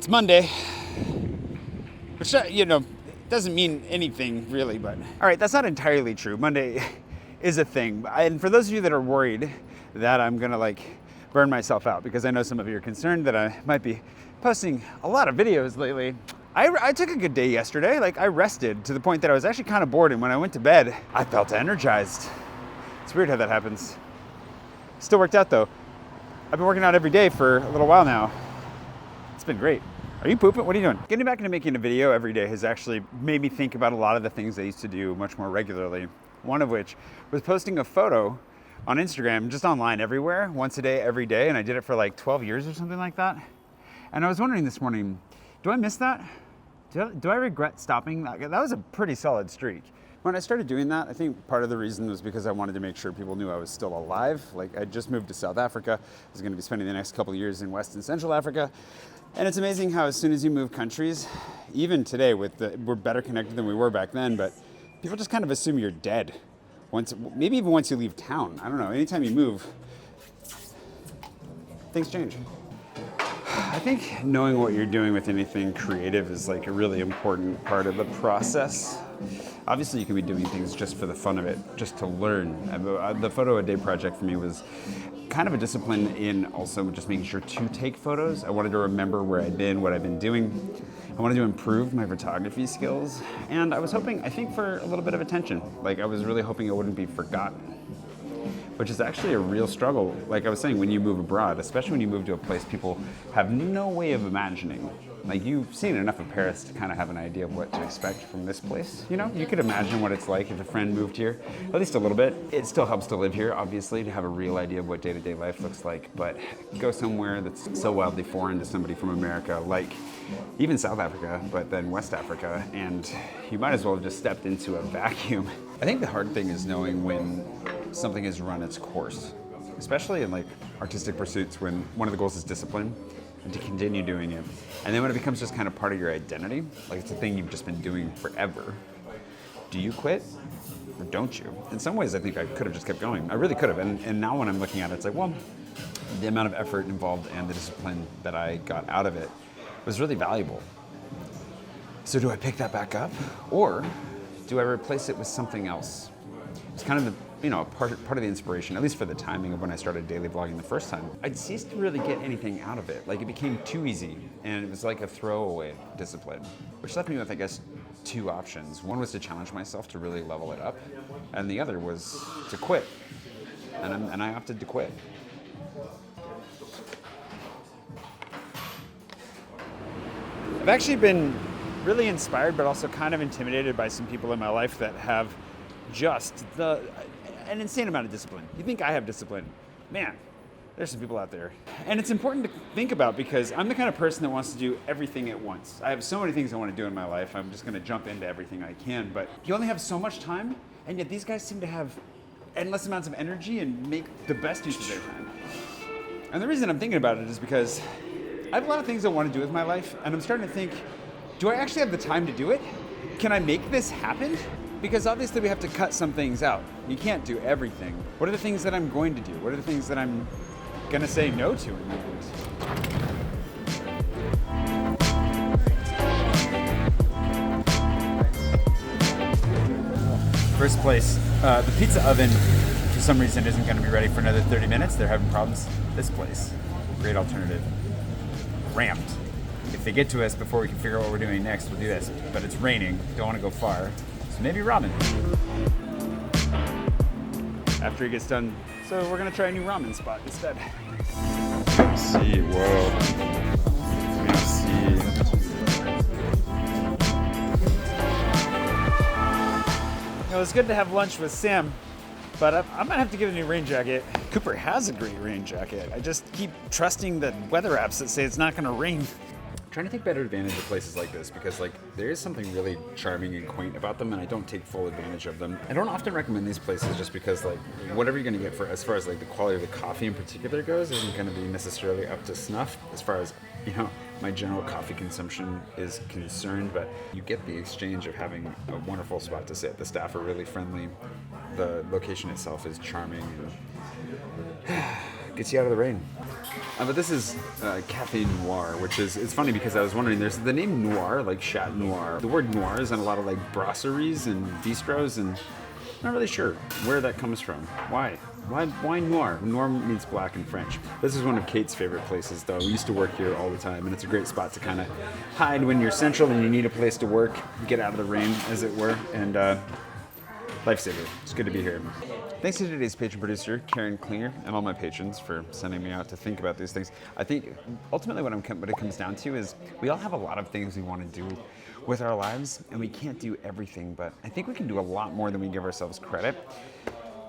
It's Monday, which, doesn't mean anything really, but all right, that's not entirely true. Monday is a thing. And for those of you that are worried that I'm gonna burn myself out, because I know some of you are concerned that I might be posting a lot of videos lately, I took a good day yesterday. I rested to the point that I was actually kind of bored, and when I went to bed, I felt energized. It's weird how that happens. Still worked out though. I've been working out every day for a little while now. It's been great. Are you pooping? What are you doing? Getting back into making a video every day has actually made me think about a lot of the things I used to do much more regularly. One of which was posting a photo on Instagram, just online everywhere, once a day, every day, and I did it for 12 years or something like that. And I was wondering this morning, do I miss that? Do I regret stopping? That was a pretty solid streak. When I started doing that, I think part of the reason was because I wanted to make sure people knew I was still alive. I just moved to South Africa. I was gonna be spending the next couple of years in West and Central Africa. And it's amazing how as soon as you move countries, even today we're better connected than we were back then, but people just kind of assume you're dead. Maybe even once you leave town. I don't know, anytime you move, things change. I think knowing what you're doing with anything creative is a really important part of the process. Obviously, you can be doing things just for the fun of it, just to learn. The photo a day project for me was kind of a discipline in also just making sure to take photos. I wanted to remember where I'd been, what I've been doing. I wanted to improve my photography skills. And I was hoping, I think, for a little bit of attention. I was really hoping it wouldn't be forgotten, which is actually a real struggle. Like I was saying, when you move abroad, especially when you move to a place people have no way of imagining. You've seen enough of Paris to kind of have an idea of what to expect from this place. You could imagine what it's like if a friend moved here, at least a little bit. It still helps to live here, obviously, to have a real idea of what day-to-day life looks like. But go somewhere that's so wildly foreign to somebody from America, like even South Africa, but then West Africa, and you might as well have just stepped into a vacuum. I think the hard thing is knowing when something has run its course, especially in artistic pursuits when one of the goals is discipline and to continue doing it. And then when it becomes just kind of part of your identity, it's a thing you've just been doing forever, do you quit or don't you? In some ways, I think I could have just kept going. I really could have. And now when I'm looking at it, it's the amount of effort involved and the discipline that I got out of it was really valuable. So do I pick that back up, or do I replace it with something else? It's kind of part of the inspiration, at least for the timing of when I started daily vlogging the first time. I'd ceased to really get anything out of it. It became too easy, and it was like a throwaway discipline, which left me with, I guess, two options. One was to challenge myself to really level it up, and the other was to quit. And I opted to quit. I've actually been really inspired, but also kind of intimidated by some people in my life that have just an insane amount of discipline. You think I have discipline? Man, there's some people out there. And it's important to think about because I'm the kind of person that wants to do everything at once. I have so many things I want to do in my life. I'm just going to jump into everything I can, but you only have so much time, and yet these guys seem to have endless amounts of energy and make the best use of their time. And the reason I'm thinking about it is because I have a lot of things I want to do with my life, and I'm starting to think, do I actually have the time to do it? Can I make this happen? Because obviously we have to cut some things out. You can't do everything. What are the things that I'm going to do? What are the things that I'm gonna say no to in the end? First place, the pizza oven for some reason isn't gonna be ready for another 30 minutes. They're having problems. This place, great alternative. Rammed. If they get to us before we can figure out what we're doing next, we'll do this. But it's raining, don't wanna go far. So maybe ramen. After he gets done. So we're gonna try a new ramen spot instead. See, whoa. Let me see. It was good to have lunch with Sam, but I might have to get a new rain jacket. Cooper has a great rain jacket. I just keep trusting the weather apps that say it's not gonna rain. Trying to take better advantage of places like this because there is something really charming and quaint about them, and I don't take full advantage of them. I don't often recommend these places just because whatever you're gonna get for as far as the quality of the coffee in particular goes isn't gonna be necessarily up to snuff as far as my general coffee consumption is concerned, but you get the exchange of having a wonderful spot to sit. The staff are really friendly. The location itself is charming. gets you out of the rain. But this is Cafe Noir, which is, it's funny because I was wondering, there's the name Noir, like Chat Noir. The word noir is in a lot of like brasseries and bistros, and I'm not really sure where that comes from. Why? Why Noir? Noir means black in French. This is one of Kate's favorite places, though. We used to work here all the time, and it's a great spot to kind of hide when you're central and you need a place to work, get out of the rain, as it were, and lifesaver. It's good to be here. Thanks to today's patron producer, Karen Klinger, and all my patrons for sending me out to think about these things. I think ultimately what it comes down to is we all have a lot of things we want to do with our lives, and we can't do everything, but I think we can do a lot more than we give ourselves credit.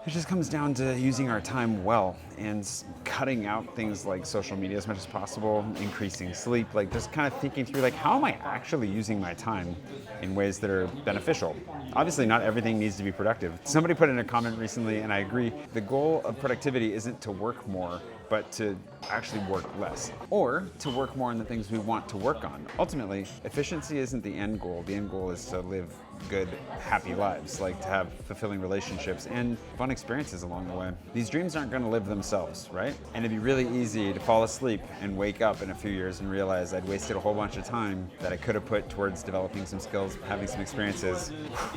It just comes down to using our time well and cutting out things like social media as much as possible, increasing sleep, like just kind of thinking through like, how am I actually using my time in ways that are beneficial? Obviously, not everything needs to be productive. Somebody put in a comment recently, and I agree, the goal of productivity isn't to work more, but to actually work less, or to work more on the things we want to work on. Ultimately, efficiency isn't the end goal. The end goal is to live good, happy lives, like to have fulfilling relationships and fun experiences along the way. These dreams aren't going to live themselves, right? And it'd be really easy to fall asleep and wake up in a few years and realize I'd wasted a whole bunch of time that I could have put towards developing some skills, having some experiences,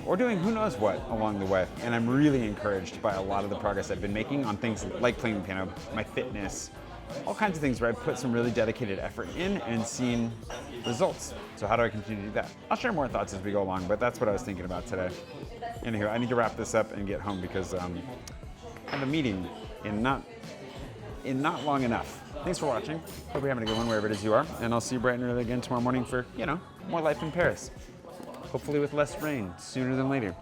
or doing who knows what along the way. And I'm really encouraged by a lot of the progress I've been making on things like playing the piano, my fitness, all kinds of things where I've put some really dedicated effort in and seen results. So how do I continue to do that? I'll share more thoughts as we go along, but that's what I was thinking about today. Anywho, I need to wrap this up and get home because I have a meeting in not long enough. Thanks for watching. Hope you're having a good one wherever it is you are, and I'll see you bright and early again tomorrow morning for, more life in Paris. Hopefully with less rain sooner than later.